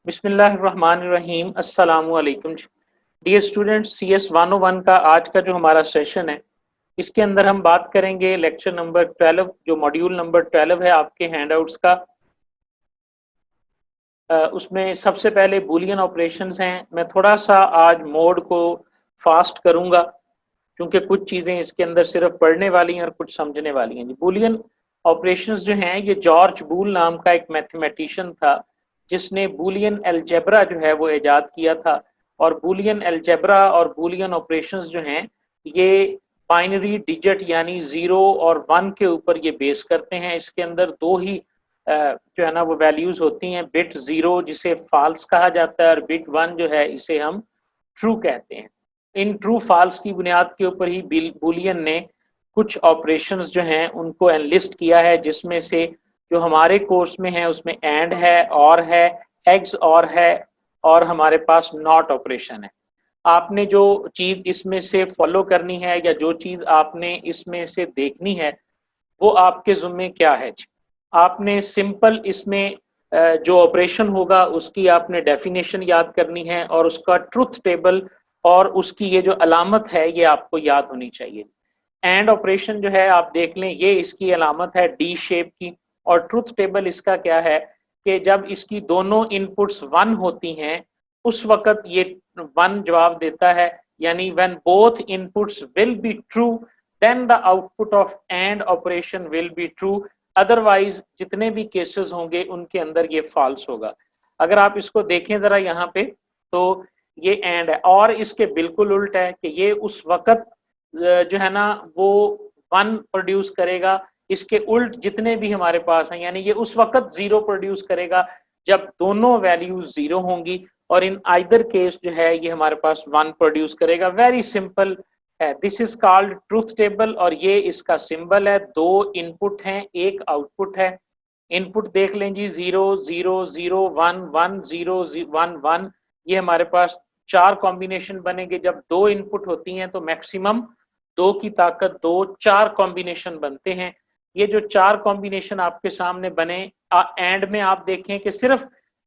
बिस्मिल्लाहिर्रहमानिर्रहीम अस्सलामु अलैकुम। डियर स्टूडेंट्स, CS 101 का आज का जो हमारा सेशन है, इसके अंदर हम बात करेंगे लेक्चर नंबर 12, जो मॉड्यूल नंबर 12 है आपके हैंडआउट्स का। उसमें सबसे पहले बूलियन ऑपरेशंस हैं। मैं थोड़ा सा आज मोड को फास्ट करूंगा क्योंकि कुछ चीज़ें इसके अंदर सिर्फ पढ़ने वाली हैं और कुछ समझने वाली हैं। बूलियन ऑपरेशंस जो हैं, ये जॉर्ज बूल नाम का एक मैथमेटिशियन था जिसने बूलियन अलजेब्रा जो है वो ईजाद किया था। और बूलियन अलजेब्रा और बूलियन ऑपरेशंस जो हैं, ये बाइनरी डिजिट यानी 0 और 1 के ऊपर ये बेस करते हैं। इसके अंदर दो ही जो है ना वो वैल्यूज होती हैं। बिट 0 जिसे फॉल्स कहा जाता है और बिट 1 जो है इसे हम ट्रू कहते हैं। इन ट्रू फॉल्स की बुनियाद के ऊपर ही बूलियन ने कुछ ऑपरेशंस जो हैं उनको एनलिस्ट किया है, जिसमें से जो हमारे कोर्स में है उसमें एंड है, और है, एग्स और है, और हमारे पास नॉट ऑपरेशन है। आपने जो चीज़ इसमें से फॉलो करनी है या जो चीज़ आपने इसमें से देखनी है वो आपके ज़ुम्मे क्या है। आपने सिंपल इसमें जो ऑपरेशन होगा उसकी आपने डेफिनेशन याद करनी है और उसका ट्रुथ टेबल और उसकी ये जो अलामत है ये आपको याद होनी चाहिए। एंड ऑपरेशन जो है आप देख लें, ये इसकी अलामत है डी शेप की। और ट्रुथ टेबल इसका क्या है कि जब इसकी दोनों इनपुट्स 1 होती हैं उस वक्त ये 1 जवाब देता है, यानी when both inputs will be true then the output of AND operation will be true. Otherwise जितने भी केसेस होंगे उनके अंदर ये फॉल्स होगा। अगर आप इसको देखें जरा यहाँ पे, तो ये एंड है। और इसके बिल्कुल उल्ट है कि ये उस वक्त जो है ना वो 1 प्रोड्यूस करेगा। इसके उल्ट जितने भी हमारे पास हैं, यानी ये उस वक्त 0 प्रोड्यूस करेगा जब दोनों वैल्यूज 0 होंगी, और इन आइदर केस जो है ये हमारे पास 1 प्रोड्यूस करेगा। वेरी सिंपल है। This is called truth table और ये इसका सिंबल है। 2 इनपुट हैं, एक आउटपुट है। इनपुट देख लें जी, 0 0 0 1 1 0 1 1। ये हमारे पास 4 कॉम्बिनेशन बनेंगे। जब 2 इनपुट होती हैं तो मैक्सिमम 2 की ताकत 2, 4 कॉम्बिनेशन बनते हैं। ये जो 4 कॉम्बिनेशन आपके सामने बने, एंड में आप देखें कि सिर्फ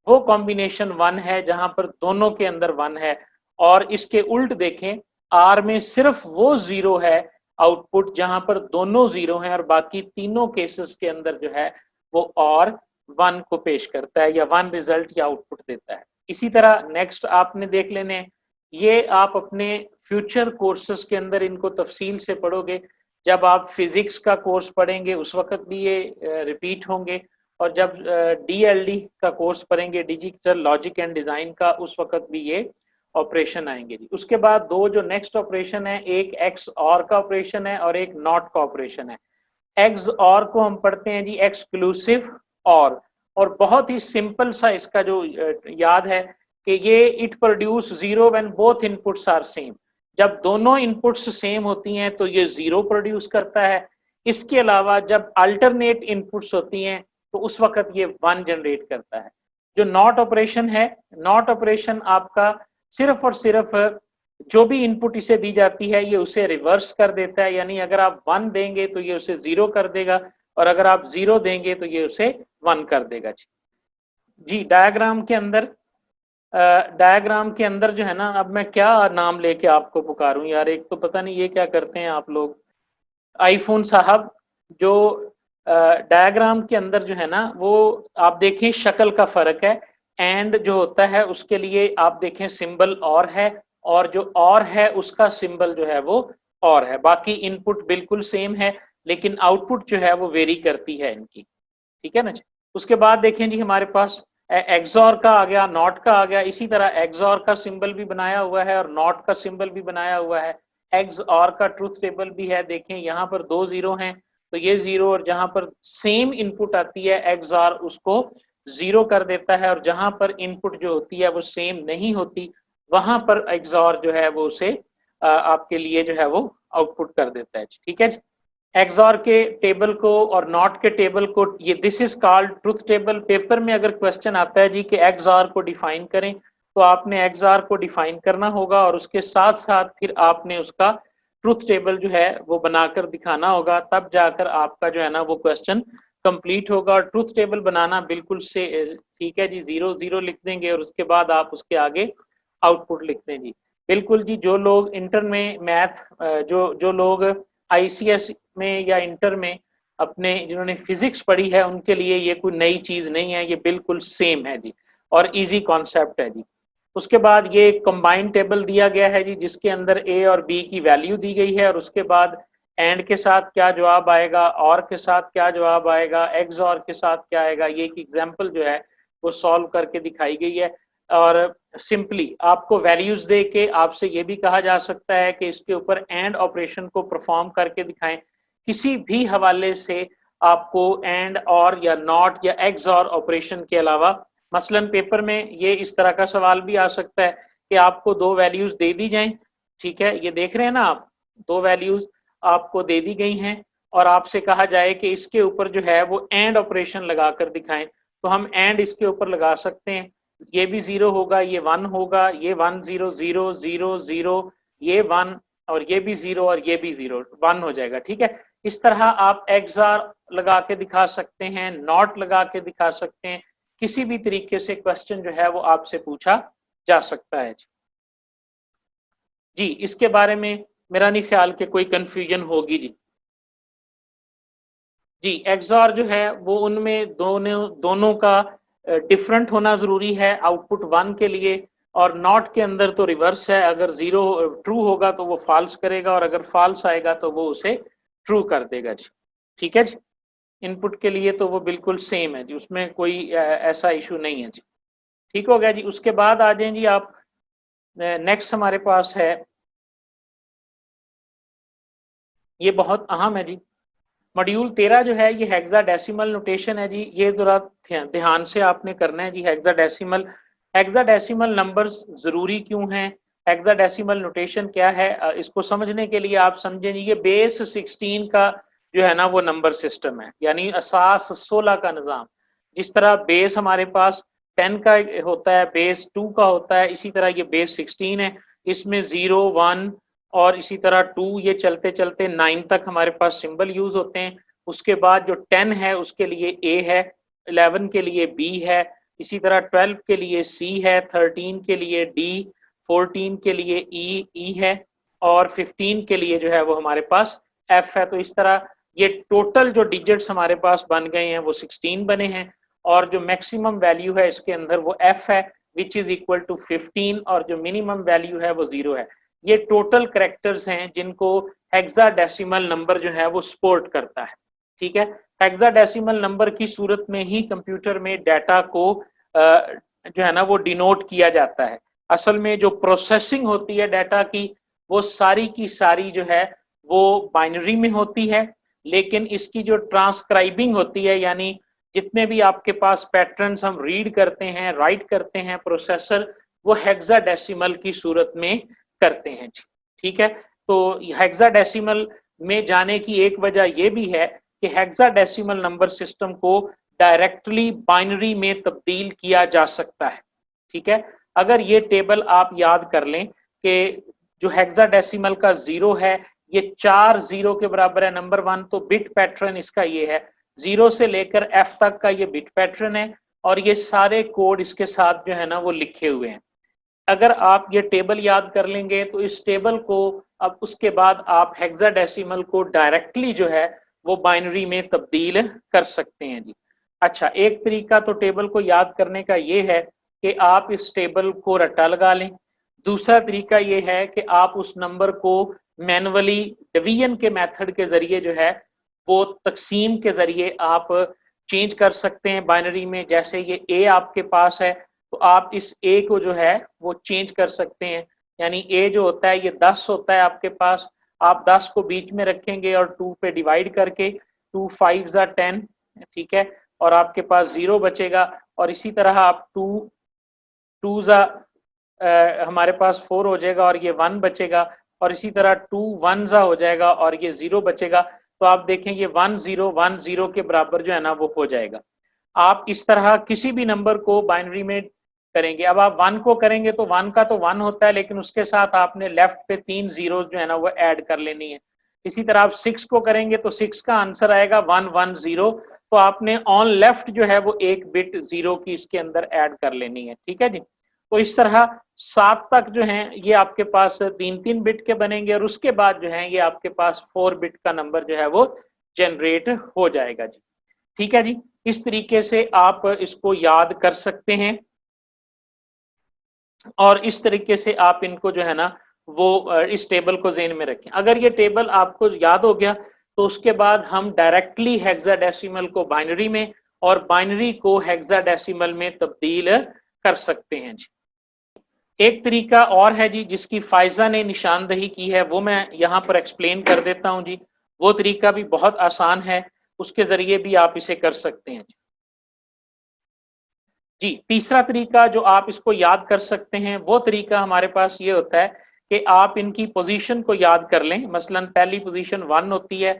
वो कॉम्बिनेशन 1 है जहां पर दोनों के अंदर 1 है। और इसके उल्ट देखें, आर में सिर्फ वो 0 है आउटपुट जहां पर दोनों 0 हैं, और बाकी तीनों केसेस के अंदर जो है वो और 1 को पेश करता है या 1 रिजल्ट या आउटपुट देता है। इसी तरह नेक्स्ट आपने देख लेने, ये आप अपने फ्यूचर कोर्सेज के अंदर इनको तफसील से पढ़ोगे। जब आप फिजिक्स का कोर्स पढ़ेंगे उस वक्त भी ये रिपीट होंगे, और जब DLD का कोर्स पढ़ेंगे, डिजिटल लॉजिक एंड डिज़ाइन का, उस वक्त भी ये ऑपरेशन आएंगे जी। उसके बाद दो जो नेक्स्ट ऑपरेशन है, एक एक्स और का ऑपरेशन है और एक नॉट का ऑपरेशन है। एक्स और को हम पढ़ते हैं जी एक्सक्लूसिव और बहुत ही सिंपल सा इसका जो याद है कि ये it produce 0 when both inputs are same. जब दोनों इनपुट्स सेम होती हैं तो ये 0 प्रोड्यूस करता है। इसके अलावा जब अल्टरनेट इनपुट्स होती हैं तो उस वक्त ये 1 जनरेट करता है। जो नॉट ऑपरेशन है, नॉट ऑपरेशन आपका सिर्फ और सिर्फ जो भी इनपुट इसे दी जाती है ये उसे रिवर्स कर देता है। यानी अगर आप 1 देंगे तो ये उसे 0 कर देगा, और अगर आप 0 देंगे तो ये उसे 1 कर देगा जी। डायग्राम के अंदर जो है ना, अब मैं क्या नाम लेके आपको पुकारूं यार, एक तो पता नहीं ये क्या करते हैं आप लोग। आईफोन साहब, जो डायग्राम के अंदर जो है ना वो आप देखें शक्ल का फर्क है। एंड जो होता है उसके लिए आप देखें सिंबल और है, और जो और है उसका सिंबल जो है वो और है। बाकी इनपुट बिल्कुल सेम है लेकिन आउटपुट जो है वो वेरी करती है इनकी। ठीक है ना जी। उसके बाद देखें जी, हमारे पास एक्सॉर का आ गया, नॉट का आ गया। इसी तरह एक्सॉर का सिंबल भी बनाया हुआ है और नॉट का सिंबल भी बनाया हुआ है। एक्स और का ट्रूथ टेबल भी है। देखें यहाँ पर 2 0 हैं तो ये 0, और जहां पर सेम इनपुट आती है एक्स आर उसको 0 कर देता है, और जहां पर इनपुट जो होती है वो सेम नहीं होती वहां पर एक्स आर जो है वो उसे आपके लिए जो है वो आउटपुट कर देता है। ठीक है। एक्सॉर के टेबल को और नॉट के टेबल को, ये this is called truth table. Paper में अगर क्वेश्चन आता है जी कि एक्सॉर को डिफाइन करें, तो आपने एक्सॉर को डिफाइन करना होगा और उसके साथ साथ फिर आपने उसका ट्रुथ टेबल जो है वो बनाकर दिखाना होगा, तब जाकर आपका जो है ना वो क्वेश्चन कंप्लीट होगा। और ट्रुथ टेबल बनाना बिल्कुल से ठीक है जी, 0 0 लिख देंगे और उसके बाद आप उसके आगे आउटपुट लिख दें जी। बिल्कुल जी, जो लोग इंटर में मैथ जो लोग आईसीएस में या इंटर में अपने जिन्होंने फिजिक्स पढ़ी है उनके लिए ये कोई नई चीज नहीं है, ये बिल्कुल सेम है जी और इजी कॉन्सेप्ट है जी। उसके बाद ये कंबाइंड टेबल दिया गया है जी, जिसके अंदर ए और बी की वैल्यू दी गई है और उसके बाद एंड के साथ क्या जवाब आएगा, और के साथ क्या जवाब आएगा, एक्स और के साथ क्या आएगा, ये एक एग्जाम्पल जो है वो सॉल्व करके दिखाई गई है। और सिंपली आपको वैल्यूज दे के आपसे ये भी कहा जा सकता है कि इसके ऊपर एंड ऑपरेशन को परफॉर्म करके दिखाएं। किसी भी हवाले से आपको एंड और या नॉट या एक्स और ऑपरेशन के अलावा, मसलन पेपर में ये इस तरह का सवाल भी आ सकता है कि आपको दो वैल्यूज दे दी जाएं, ठीक है, ये देख रहे हैं ना आप, दो वैल्यूज आपको दे दी गई हैं और आपसे कहा जाए कि इसके ऊपर जो है वो एंड ऑपरेशन लगाकर दिखाएं, तो हम एंड इसके ऊपर लगा सकते हैं। ये भी 0 होगा, ये 1 होगा, ये 1 0 0 0 0, ये 1 और ये भी 0 और ये भी 0 1 हो जाएगा, ठीक है। इस तरह आप एक्सआर लगा के दिखा सकते हैं, नॉट लगा के दिखा सकते हैं, किसी भी तरीके से क्वेश्चन जो है वो आपसे पूछा जा सकता है जी। इसके बारे में मेरा नहीं ख्याल कि कोई कंफ्यूजन होगी जी। जी, एक्सऑर जो है वो उनमें दोनों का डिफरेंट होना जरूरी है आउटपुट 1 के लिए, और नॉट के अंदर तो रिवर्स है, अगर 0 ट्रू होगा तो वो फॉल्स करेगा और अगर फॉल्स आएगा तो वो उसे ट्रू कर देगा जी, ठीक है जी। इनपुट के लिए तो वो बिल्कुल सेम है जी, उसमें कोई ऐसा इशू नहीं है जी। ठीक हो गया जी। उसके बाद आ जाएं जी आप, नेक्स्ट हमारे पास है, ये बहुत अहम है जी, मॉड्यूल 13 जो है ये हेक्साडेसिमल नोटेशन है जी। ये जरा ध्यान से आपने करना है जी। हेक्साडेसिमल नंबर्स जरूरी क्यों हैं, हेक्साडेसिमल नोटेशन क्या है, इसको समझने के लिए आप समझें जी, ये बेस 16 का जो है ना वो नंबर सिस्टम है, यानी असास 16 का निज़ाम। जिस तरह बेस हमारे पास 10 का होता है, बेस 2 का होता है, इसी तरह ये बेस 16 है। इसमें 0 1 और इसी तरह 2, ये चलते चलते 9 तक हमारे पास सिंबल यूज होते हैं। उसके बाद जो 10 है उसके लिए ए है, 11 के लिए बी है, इसी तरह 12 के लिए सी है, 13 के लिए डी, 14 के लिए ई है और 15 के लिए जो है वो हमारे पास एफ है। तो इस तरह ये टोटल जो डिजिट्स हमारे पास बन गए हैं वो 16 बने हैं और जो मैक्सिमम वैल्यू है इसके अंदर वो एफ है, विच इज इक्वल टू 15, और जो मिनिमम वैल्यू है वो 0 है। ये टोटल कैरेक्टर्स हैं जिनको हेक्साडेसिमल नंबर जो है वो सपोर्ट करता है, ठीक है। हेक्साडेसिमल नंबर की सूरत में ही कंप्यूटर में डाटा को जो है ना वो डिनोट किया जाता है। असल में जो प्रोसेसिंग होती है डाटा की, वो सारी की सारी जो है वो बाइनरी में होती है, लेकिन इसकी जो ट्रांसक्राइबिंग होती है, यानी जितने भी आपके पास पैटर्न्स हम रीड करते हैं, राइट करते हैं, प्रोसेसर वो हेक्साडेसिमल की सूरत में करते हैं जी, ठीक है। तो हेक्साडेसिमल में जाने की एक वजह यह भी है कि हेक्साडेसिमल नंबर सिस्टम को डायरेक्टली बाइनरी में तब्दील किया जा सकता है, ठीक है। अगर ये टेबल आप याद कर लें कि जो हेक्साडेसिमल का 0 है ये 4 0 के बराबर है नंबर 1, तो बिट पैटर्न इसका ये है, 0 से लेकर एफ तक का ये बिट पैटर्न है और ये सारे कोड इसके साथ जो है ना वो लिखे हुए हैं। अगर आप ये टेबल याद कर लेंगे तो इस टेबल को अब उसके बाद आप हेक्साडेसिमल को डायरेक्टली जो है वो बाइनरी में तब्दील कर सकते हैं जी। अच्छा, एक तरीका तो टेबल को याद करने का ये है कि आप इस टेबल को रट्टा लगा लें। दूसरा तरीका ये है कि आप उस नंबर को मैनुअली डिवीजन के मेथड के जरिए जो है वो तकसीम के जरिए आप चेंज कर सकते हैं बाइनरी में। जैसे ये ए आपके पास है तो आप इस ए को जो है वो चेंज कर सकते हैं, यानी ए जो होता है ये 10 होता है आपके पास, आप 10 को बीच में रखेंगे और 2 पे डिवाइड करके 2 5 ज़ा 10, ठीक है, और आपके पास 0 बचेगा। और इसी तरह आप 2 ज़ा हमारे पास 4 हो जाएगा और ये 1 बचेगा, और इसी तरह 2 1 ज़ा हो जाएगा और ये 0 बचेगा। तो आप देखें ये 1 0 1 0 के बराबर जो है ना वो हो जाएगा। आप इस तरह किसी भी नंबर को बाइनरी में करेंगे। अब आप 1 को करेंगे तो 1 का तो 1 होता है, लेकिन उसके साथ आपने लेफ्ट पे 3 जीरो जो है ना वो ऐड कर लेनी है। इसी तरह आप 6 को करेंगे तो 6 का आंसर आएगा 1 1 0, तो आपने ऑन लेफ्ट जो है वो एक बिट 0 की इसके अंदर ऐड कर लेनी है, ठीक है जी। तो इस तरह 7 तक जो है ये आपके पास 3-3 बिट के बनेंगे और उसके बाद जो है ये आपके पास 4 बिट का नंबर जो है वो जनरेट हो जाएगा जी, ठीक है जी। इस तरीके से आप इसको याद कर सकते हैं और इस तरीके से आप इनको जो है ना वो इस टेबल को ज़हन में रखें। अगर ये टेबल आपको याद हो गया तो उसके बाद हम डायरेक्टली हेक्साडेसिमल को बाइनरी में और बाइनरी को हेक्साडेसिमल में तब्दील कर सकते हैं जी। एक तरीका और है जी जिसकी फ़ाइज़ा ने निशानदही की है, वो मैं यहाँ पर एक्सप्लेन कर देता हूँ जी। वो तरीका भी बहुत आसान है, उसके ज़रिए भी आप इसे कर सकते हैं जी। जी, तीसरा तरीका जो आप इसको याद कर सकते हैं, वो तरीका हमारे पास ये होता है कि आप इनकी पोज़ीशन को याद कर लें। मसलन पहली पोज़ीशन 1 होती है,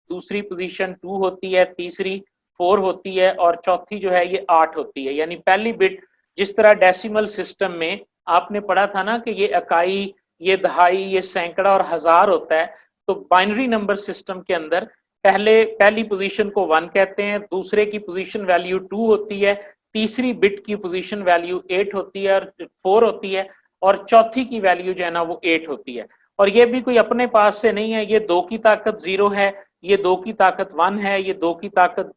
दूसरी पोज़ीशन 2 होती है, तीसरी 4 होती है और चौथी जो है ये 8 होती है। यानी पहली बिट जिस तरह डेसिमल सिस्टम में आपने पढ़ा था ना कि ये इकाई, ये दहाई, ये सैकड़ा और हज़ार होता है, तो बाइनरी नंबर सिस्टम के अंदर पहली पोज़ीशन को 1 कहते हैं, दूसरे की पोज़ीशन वैल्यू 2 होती है, तीसरी बिट की पोजीशन वैल्यू 8 होती है और 4 होती है और चौथी की वैल्यू जो है ना वो 8 होती है। और ये भी कोई अपने पास से नहीं है, ये 2 की ताकत 0 है, ये 2 की ताकत 1 है, ये 2 की ताकत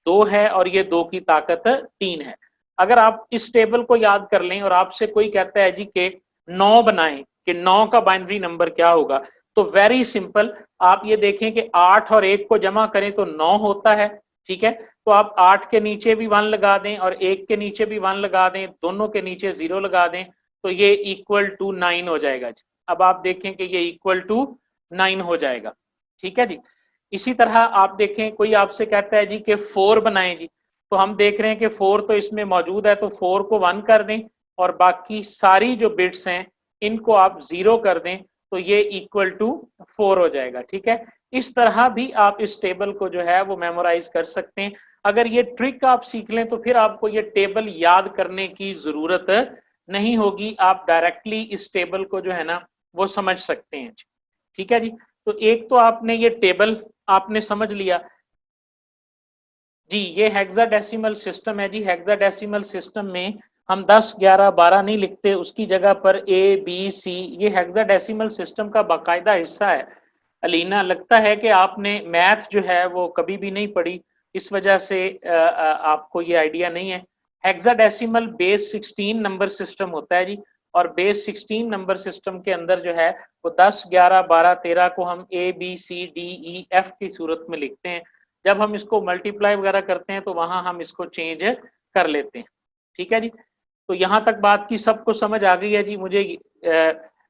2 है और ये 2 की ताकत 3 है। अगर आप इस टेबल को याद कर लें और आपसे कोई कहता है जी कि 9 बनाएं, कि 9 का बाइनरी नंबर क्या होगा, तो वेरी सिंपल, आप ये देखें कि 8 और 1 को जमा करें तो 9 होता है, ठीक है। तो आप 8 के नीचे भी 1 लगा दें और 1 के नीचे भी 1 लगा दें, दोनों के नीचे 0 लगा दें, तो ये इक्वल टू 9 हो जाएगा जी। अब आप देखें कि ये इक्वल टू 9 हो जाएगा, ठीक है जी। इसी तरह आप देखें कोई आपसे कहता है जी कि 4 बनाएं जी, तो हम देख रहे हैं कि 4 तो इसमें मौजूद है, तो 4 को 1 कर दें और बाकी सारी जो बिट्स हैं इनको आप 0 कर दें, तो ये इक्वल टू 4 हो जाएगा, ठीक है। इस तरह भी आप इस टेबल को जो है वो मेमोराइज कर सकते हैं। अगर ये ट्रिक आप सीख लें तो फिर आपको ये टेबल याद करने की ज़रूरत नहीं होगी, आप डायरेक्टली इस टेबल को जो है ना वो समझ सकते हैं, ठीक है जी। तो एक तो आपने ये टेबल आपने समझ लिया जी। ये हेक्साडेसिमल सिस्टम है जी। हेक्साडेसिमल सिस्टम में हम 10, 11, 12 नहीं लिखते, उसकी जगह पर ए, बी, सी, ये हेक्साडेसिमल सिस्टम का बाकायदा हिस्सा है। अलीना, लगता है कि आपने मैथ जो है वो कभी भी नहीं पढ़ी, इस वजह से आपको ये आइडिया नहीं है। हेक्साडेसिमल बेस 16 नंबर सिस्टम होता है जी और बेस 16 नंबर सिस्टम के अंदर जो है वो 10, 11, 12, 13 को हम ए, बी, सी, डी, ई, एफ की सूरत में लिखते हैं। जब हम इसको मल्टीप्लाई वगैरह करते हैं तो वहां हम इसको चेंज कर लेते हैं, ठीक है जी। तो यहाँ तक बात की सबको समझ आ गई है जी। मुझे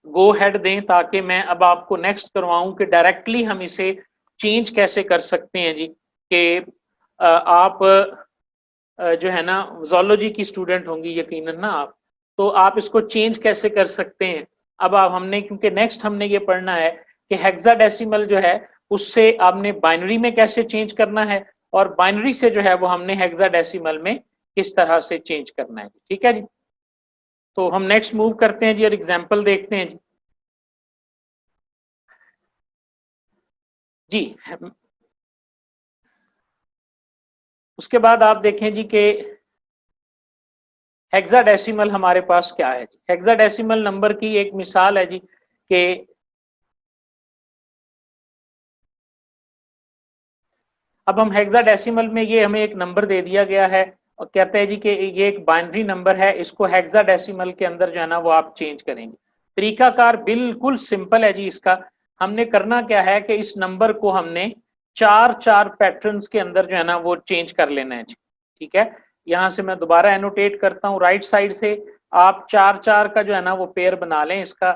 गो हेड दें ताकि मैं अब आपको नेक्स्ट करवाऊं कि डायरेक्टली हम इसे चेंज कैसे कर सकते हैं जी। कि आप जो है ना ज़ूलॉजी की स्टूडेंट होंगी यकीनन ना आप, तो आप इसको चेंज कैसे कर सकते हैं। अब आप हमने क्योंकि नेक्स्ट हमने ये पढ़ना है कि हेक्साडेसिमल जो है उससे आपने बाइनरी में कैसे चेंज करना है और बाइनरी से जो है वो हमने हेक्साडेसिमल में किस तरह से चेंज करना है, ठीक है जी। तो हम नेक्स्ट मूव करते हैं जी और एग्जाम्पल देखते हैं जी। जी, उसके बाद आप देखें जी कि हेक्साडेसिमल हमारे पास क्या है जी। हेक्साडेसिमल नंबर की एक मिसाल है जी कि अब हम हेक्साडेसिमल में ये हमें एक नंबर दे दिया गया है और कहते हैं जी कि ये एक बाइनरी नंबर है, इसको हेक्साडेसिमल के अंदर जो है ना वो आप चेंज करेंगे। तरीकाकार बिल्कुल सिंपल है जी। इसका हमने करना क्या है कि इस नंबर को हमने 4-4 पैटर्न्स के अंदर जो है ना वो चेंज कर लेना है जी, ठीक है। यहाँ से मैं दोबारा एनोटेट करता हूँ, राइट साइड से आप 4-4 का जो है ना वो पेयर बना लें इसका,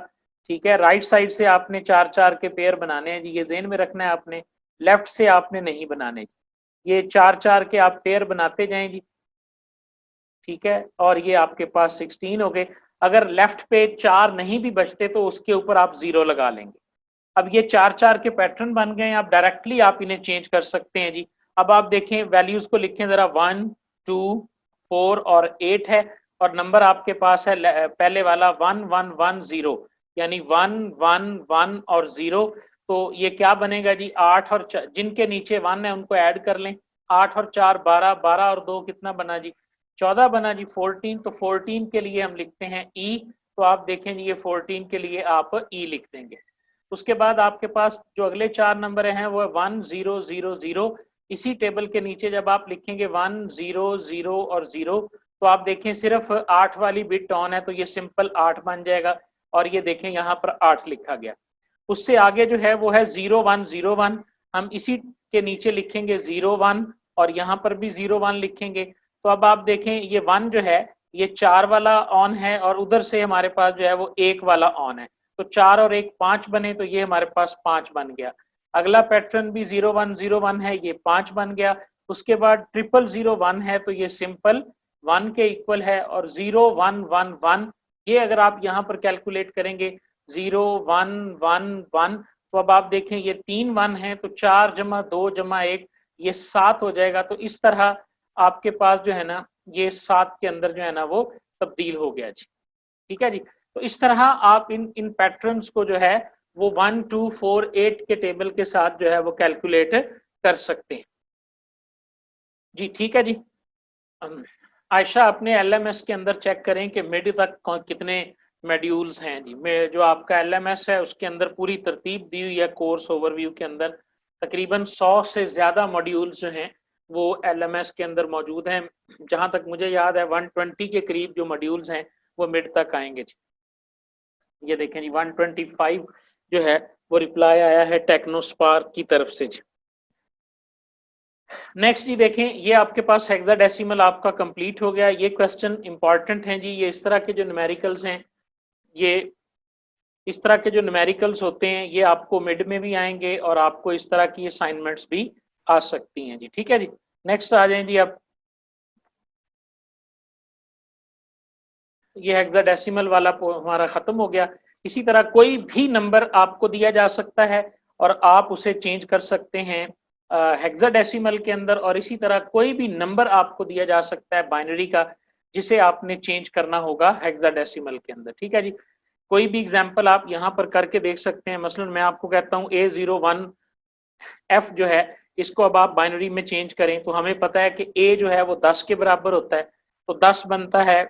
ठीक है। राइट साइड से आपने 4-4 के पेयर बनाने हैं जी, ये ज़हन में रखना है आपने, लेफ्ट से आपने नहीं बनाने। ये 4-4 के आप पेयर बनाते जाएं जी, ठीक है। और ये आपके पास 16 हो गए। अगर लेफ्ट पे 4 नहीं भी बचते तो उसके ऊपर आप 0 लगा लेंगे। अब ये 4-4 के पैटर्न बन गए हैं, आप डायरेक्टली आप इन्हें चेंज कर सकते हैं जी। अब आप देखें वैल्यूज को लिखें जरा, 1, 2, 4 और 8 है और नंबर आपके पास है पहले वाला 1, 1, 1, 0, यानी 1, 1, 1 और 0। तो ये क्या बनेगा जी, 8 और जिनके नीचे 1 है उनको ऐड कर लें, 8 और 4 12, 12 और 2 कितना बना जी 14 बना जी 14। तो 14 के लिए हम लिखते हैं ई, तो आप देखें जी ये 14 के लिए आप ई लिख देंगे। उसके बाद आपके पास जो अगले 4 नंबर हैं वो 1 0 0 0। इसी टेबल के नीचे जब आप लिखेंगे 1 0 0 और 0, तो आप देखें सिर्फ 8 वाली बिट ऑन है, तो ये सिंपल 8 बन जाएगा। और ये देखें यहाँ पर 8 लिखा गया। उससे आगे जो है वो है 0 1 0 1। हम इसी के नीचे लिखेंगे 0 1 और यहाँ पर भी 0 1 लिखेंगे। तो अब आप देखें ये 1 जो है ये 4 वाला ऑन है और उधर से हमारे पास जो है वो 1 वाला ऑन है। तो 4 और 1 5 बने, तो ये हमारे पास 5 बन गया। अगला पैटर्न भी 0 1 0 1 है, ये 5 बन गया। उसके बाद 0 0 1 है, तो ये सिंपल 1 के इक्वल है। और 0 1 1 1, ये अगर आप यहाँ पर कैलकुलेट करेंगे 0 1 1 1, तो अब आप देखें ये 3 1 है, तो 4 जमा 2 जमा 1 ये 7 हो जाएगा। तो इस तरह आपके पास जो है ना ये 7 के अंदर जो है ना वो तब्दील हो गया जी। ठीक है जी। तो इस तरह आप इन पैटर्न्स को जो है वो 1 2 4 8 के टेबल के साथ जो है वो कैलकुलेट कर सकते हैं जी। ठीक है जी। आयशा अपने एलएमएस के अंदर चेक करें कि मिड तक कितने मॉड्यूल्स हैं जी। जो आपका एलएमएस है उसके अंदर पूरी तरतीब दी हुई है कोर्स ओवरव्यू के अंदर। तकरीबन 100 से ज़्यादा मॉड्यूल्स जो हैं वो एलएमएस के अंदर मौजूद हैं। जहां तक मुझे याद है 120 के करीब जो मॉड्यूल्स हैं वो मिड तक आएंगे जी। ये देखें जी 125 जो है वो रिप्लाई आया है टेक्नोस्पार्क की तरफ से जी। नेक्स्ट जी देखें, ये आपके पास हेक्साडेसिमल आपका कंप्लीट हो गया। ये क्वेश्चन इंपॉर्टेंट हैं जी। ये इस तरह के जो न्यूमेरिकल्स हैं, ये इस तरह के जो न्यूमेरिकल्स होते हैं ये आपको मिड में भी आएंगे और आपको इस तरह की असाइनमेंट्स भी आ सकती हैं जी। ठीक है जी। नेक्स्ट आ जाएं जी आप। ये हेक्साडेसिमल वाला हमारा खत्म हो गया। इसी तरह कोई भी नंबर आपको दिया जा सकता है और आप उसे चेंज कर सकते हैं हेक्साडेसिमल के अंदर। और इसी तरह कोई भी नंबर आपको दिया जा सकता है बाइनरी का, जिसे आपने चेंज करना होगा हेक्साडेसिमल के अंदर। ठीक है जी। कोई भी एग्जांपल आप यहाँ पर करके देख सकते हैं। मसलन मैं आपको कहता हूँ A01F जो है इसको अब आप बाइनरी में चेंज करें, तो हमें पता है कि A जो है वो 10 के बराबर होता है, तो 10 बनता है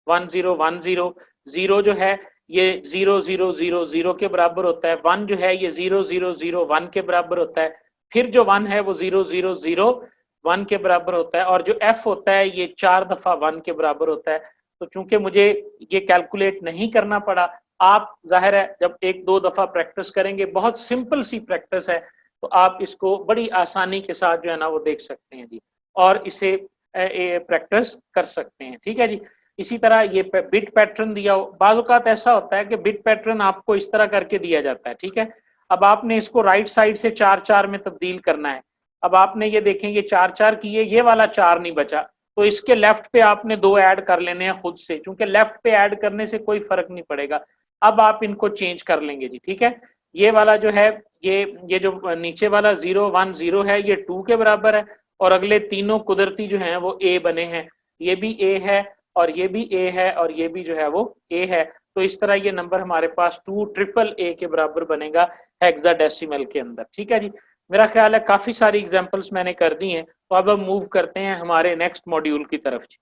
1010। 0 जो है ये 0000 के बराबर होता है। 1 जो है ये 0001 के बराबर होता है। फिर जो 1 है वो 0001 के बराबर होता है। और जो F होता है ये 4 दफा 1 के बराबर होता है। तो चूंकि मुझे ये कैलकुलेट नहीं करना पड़ा, आप जाहिर है जब 1-2 दफा प्रैक्टिस करेंगे, बहुत सिंपल सी प्रैक्टिस है, तो आप इसको बड़ी आसानी के साथ जो है ना वो देख सकते हैं जी, और इसे प्रैक्टिस कर सकते हैं। ठीक है जी। इसी तरह ये बिट पैटर्न दिया हो, बाज़ औक़ात ऐसा होता है कि बिट पैटर्न आपको इस तरह करके दिया जाता है। ठीक है। अब आपने इसको राइट साइड से 4-4 में तब्दील करना है। अब आपने ये देखें ये 4-4 किए, ये वाला 4 नहीं बचा, तो इसके लेफ्ट पे आपने 2 ऐड कर लेने हैं खुद से, क्योंकि लेफ्ट पे ऐड करने से कोई फर्क नहीं पड़ेगा। अब आप इनको चेंज कर लेंगे जी। ठीक है। ये वाला जो है ये जो नीचे वाला 0 1 0 है ये 2 के बराबर है, और अगले तीनों कुदरती जो हैं वो ए बने हैं। ये भी ए है और ये भी ए है और ये भी जो है वो ए है। तो इस तरह ये नंबर हमारे पास 2 ट्रिपल ए के बराबर बनेगा हेक्साडेसिमल के अंदर। ठीक है जी। मेरा ख्याल है काफी सारी एग्जांपल्स मैंने कर दी हैं, तो अब हम मूव करते हैं हमारे नेक्स्ट मॉड्यूल की तरफ जी।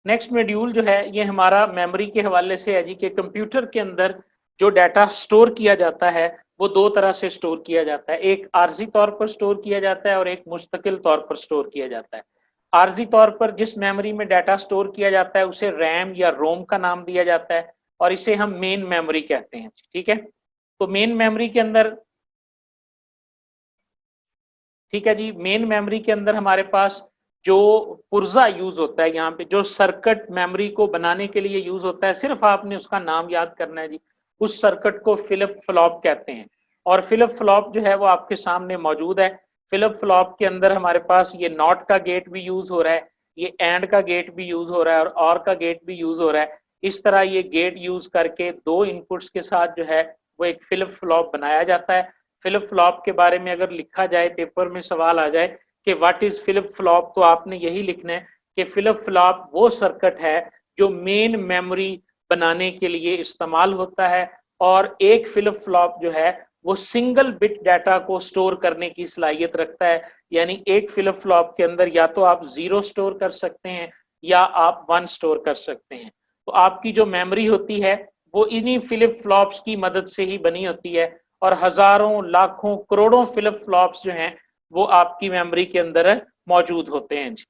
नेक्स्ट मॉड्यूल जो है ये हमारा मेमोरी के हवाले से है जी, कि कंप्यूटर के अंदर जो डाटा स्टोर किया जाता है वो 2 तरह से स्टोर किया जाता है। एक आर्जी तौर पर स्टोर किया जाता है और एक मुस्तकिल तौर पर स्टोर किया जाता है। आर्जी तौर पर जिस मेमोरी में डाटा स्टोर किया जाता है उसे रैम या रोम का नाम दिया जाता है, और इसे हम मेन मेमोरी कहते हैं। ठीक है। तो मेन मेमोरी के अंदर, ठीक है जी, मेन मेमोरी के अंदर हमारे पास जो पुर्जा यूज होता है, यहाँ पे जो सर्किट मेमोरी को बनाने के लिए यूज होता है, सिर्फ आपने उसका नाम याद करना है जी। उस सर्किट को फ्लिप फ्लॉप कहते हैं, और फ्लिप फ्लॉप जो है वो आपके सामने मौजूद है। फ्लिप फ्लॉप के अंदर हमारे पास ये नॉट का गेट भी यूज हो रहा है, ये एंड का गेट भी यूज हो रहा है, और का गेट भी यूज हो रहा है। इस तरह ये गेट यूज करके 2 इनपुट्स के साथ जो है वो एक फ्लिप फ्लॉप बनाया जाता है। फ्लिप फ्लॉप के बारे में अगर लिखा जाए, पेपर में सवाल आ जाए कि व्हाट इज फ्लिप फ्लॉप, तो आपने यही लिखना है कि फ्लिप फ्लॉप वो सर्किट है जो मेन मेमोरी बनाने के लिए इस्तेमाल होता है, और एक फ्लिप फ्लॉप जो है वो सिंगल बिट डाटा को स्टोर करने की सलाहियत रखता है। यानी एक फ्लिप फ्लॉप के अंदर या तो आप 0 स्टोर कर सकते हैं या आप 1 स्टोर कर सकते हैं। तो आपकी जो मेमोरी होती है वो इन्हीं फ्लिप फ्लॉप्स की मदद से ही बनी होती है और हजारों, लाखों, करोड़ों फ्लिप फ्लॉप्स जो हैं वो आपकी मेमोरी के अंदर मौजूद होते हैं जी।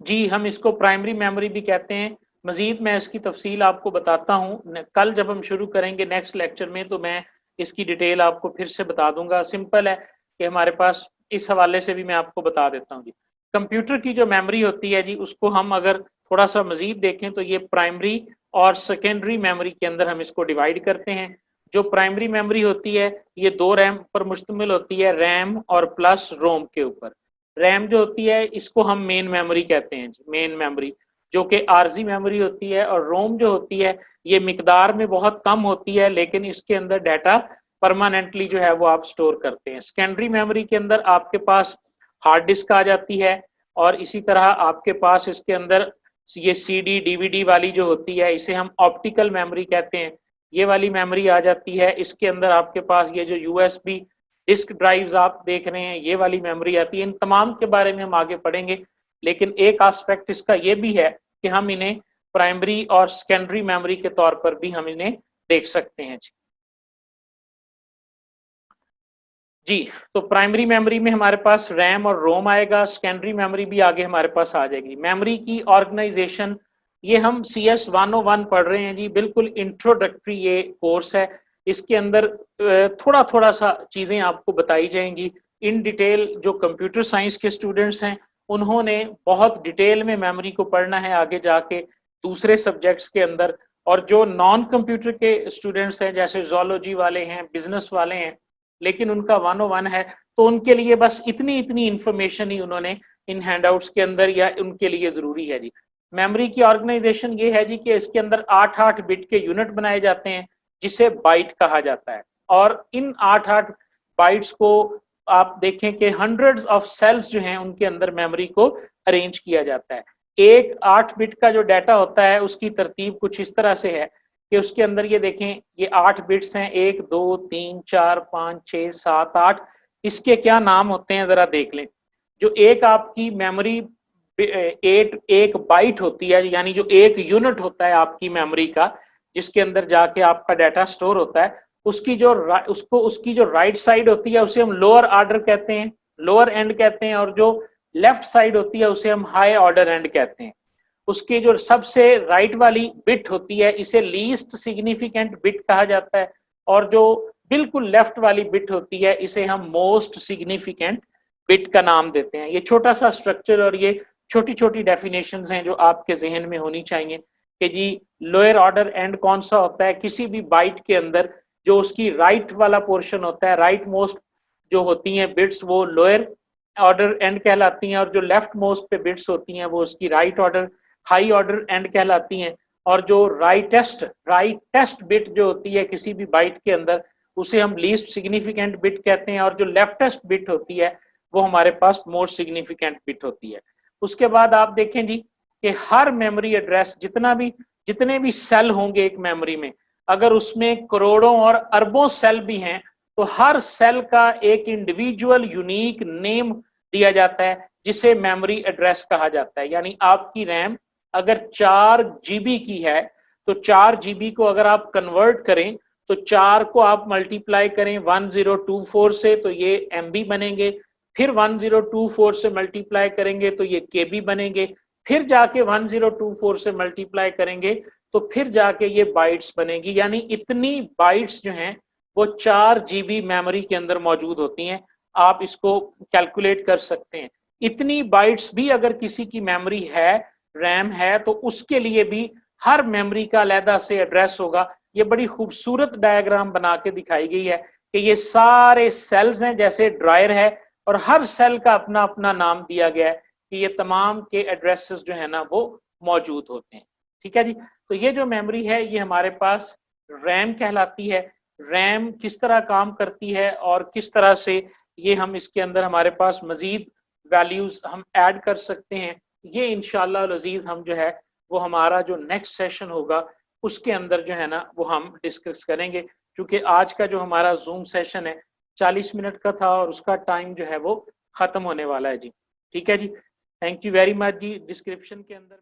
जी, हम इसको प्राइमरी मेमोरी भी कहते हैं। मज़ीद मैं इसकी तफ़सील आपको बताता हूँ। न कल जब हम शुरू करेंगे नेक्स्ट लेक्चर में तो मैं इसकी डिटेल आपको फिर से बता दूँगा। सिंपल है कि हमारे पास इस हवाले से भी मैं आपको बता देता हूँ जी। कंप्यूटर की जो मेमोरी होती है जी, उसको हम अगर थोड़ा-सा मज़ीद देखें तो ये प्राइमरी और सेकेंडरी मेमोरी के अंदर हम इसको डिवाइड करते हैं। जो प्राइमरी मेमोरी होती है, ये 2 रैम पर मुश्तमिल होती है, रैम और प्लस रोम के ऊपर। रैम जो होती है इसको हम मेन मेमोरी कहते हैं, मेन मेमोरी जो कि आरजी मेमोरी होती है, और रोम जो होती है ये मिकदार में बहुत कम होती है लेकिन इसके अंदर डाटा परमानेंटली जो है वो आप स्टोर करते हैं। सेकेंडरी मेमोरी के अंदर आपके पास हार्ड डिस्क आ जाती है और इसी तरह आपके पास इसके अंदर ये सीडी डीवीडी वाली जो होती है इसे हम ऑप्टिकल मेमोरी कहते हैं, ये वाली मेमोरी आ जाती है। इसके अंदर आपके पास ये जो यूएसबी डिस्क ड्राइव्स आप देख रहे हैं ये वाली मेमोरी आती है। इन तमाम के बारे में हम आगे पढ़ेंगे लेकिन एक एस्पेक्ट इसका ये भी है कि हम इन्हें प्राइमरी और सेकेंडरी मेमोरी के तौर पर भी हम इन्हें देख सकते हैं जी। जी, तो प्राइमरी मेमोरी में हमारे पास रैम और रोम आएगा, सेकेंडरी मेमोरी भी आगे हमारे पास आ जाएगी। मेमोरी की ऑर्गेनाइजेशन ये हम CS 101 पढ़ रहे हैं जी, बिल्कुल इंट्रोडक्टरी ये कोर्स है। इसके अंदर थोड़ा-थोड़ा सा चीज़ें आपको बताई जाएँगी। इन डिटेल जो कंप्यूटर साइंस के स्टूडेंट्स हैं, उन्होंने बहुत डिटेल में मेमोरी को पढ़ना है आगे जाके दूसरे सब्जेक्ट्स के अंदर, और जो नॉन कंप्यूटर के स्टूडेंट्स हैं जैसे ज़ूलॉजी वाले हैं, बिज़नेस वाले हैं, लेकिन उनका 101 है, तो उनके लिए बस इतनी इन्फॉर्मेशन ही उन्होंने इन हैंडआउट्स के अंदर या उनके लिए ज़रूरी है जी। मेमोरी की ऑर्गेनाइजेशन ये है जी कि इसके अंदर 8-8 बिट के यूनिट बनाए जाते हैं, जिसे बाइट कहा जाता है, और इन 8-8 बाइट्स को आप देखें कि हंड्रेड्स ऑफ सेल्स जो हैं उनके अंदर मेमोरी को अरेंज किया जाता है। एक 8 बिट का जो डाटा होता है उसकी तरतीब कुछ इस तरह से है कि उसके अंदर ये देखें, ये 8 बिट्स हैं, 1 2 3 4 5 6 7 8। इसके क्या नाम होते हैं ज़रा देख लें। जो एक आपकी मेमोरी एक बाइट होती है, यानी जो एक यूनिट होता है आपकी मेमोरी का, जिसके अंदर जाके आपका डाटा स्टोर होता है, उसकी जो राइट साइड होती है उसे हम लोअर ऑर्डर कहते हैं, लोअर एंड कहते हैं, और जो लेफ्ट साइड होती है उसे हम हाई ऑर्डर एंड कहते हैं। उसकी जो सबसे राइट वाली बिट होती है इसे लीस्ट सिग्निफिकेंट बिट कहा जाता है, और जो बिल्कुल लेफ्ट वाली बिट होती है इसे हम मोस्ट सिग्निफिकेंट बिट का नाम देते हैं। ये छोटा सा स्ट्रक्चर और ये छोटी छोटी डेफिनेशंस हैं जो आपके जहन में होनी चाहिए कि जी लोअर ऑर्डर एंड कौन सा होता है किसी भी बाइट के अंदर। जो उसकी राइट वाला पोर्शन होता है, राइट मोस्ट जो होती हैं बिट्स, वो लोअर ऑर्डर एंड कहलाती हैं, और जो लेफ्ट मोस्ट पे बिट्स होती हैं वो उसकी right order high order and कहलाती हैं। और जो राइटेस्ट बिट जो होती है किसी भी बाइट के अंदर उसे हम लीस्ट सिग्निफिकेंट बिट कहते हैं, और जो लेफ्टेस्ट बिट होती है वो हमारे पास मोस्ट सिग्निफिकेंट बिट होती है। उसके बाद आप देखें जी कि हर मेमोरी एड्रेस जितने भी सेल होंगे एक मेमोरी में, अगर उसमें करोड़ों और अरबों सेल भी हैं तो हर सेल का एक इंडिविजुअल यूनिक नेम दिया जाता है जिसे मेमोरी एड्रेस कहा जाता है। यानी आपकी रैम अगर 4 जीबी की है तो 4 जीबी को अगर आप कन्वर्ट करें तो 4 को आप मल्टीप्लाई करें 1024 से तो ये एमबी बनेंगे, फिर 1024 से मल्टीप्लाई करेंगे तो ये केबी बनेंगे, फिर जाके 1024 से मल्टीप्लाई करेंगे तो फिर जाके ये बाइट्स बनेगी। यानी इतनी बाइट्स जो हैं वो 4 जीबी मेमोरी के अंदर मौजूद होती हैं। आप इसको कैलकुलेट कर सकते हैं। इतनी बाइट्स भी अगर किसी की मेमोरी है, रैम है, तो उसके लिए भी हर मेमोरी का अलहदा से एड्रेस होगा। ये बड़ी खूबसूरत डायग्राम बना के दिखाई गई है कि ये सारे सेल्स हैं जैसे ड्रायर है, और हर सेल का अपना अपना नाम दिया गया है कि ये तमाम के एड्रेसेस जो है ना वो मौजूद होते हैं। ठीक है जी। तो ये जो मेमोरी है ये हमारे पास रैम कहलाती है। रैम किस तरह काम करती है और किस तरह से ये हम इसके अंदर हमारे पास मजीद वैल्यूज हम ऐड कर सकते हैं, ये इंशाल्लाह अज़ीज़ हम जो है वो हमारा जो नेक्स्ट सेशन होगा उसके अंदर जो है ना वो हम डिस्कस करेंगे। क्योंकि आज का जो हमारा जूम सेशन है 40 मिनट का था और उसका टाइम जो है वो खत्म होने वाला है जी। ठीक है जी, थैंक यू वेरी मच जी। डिस्क्रिप्शन के अंदर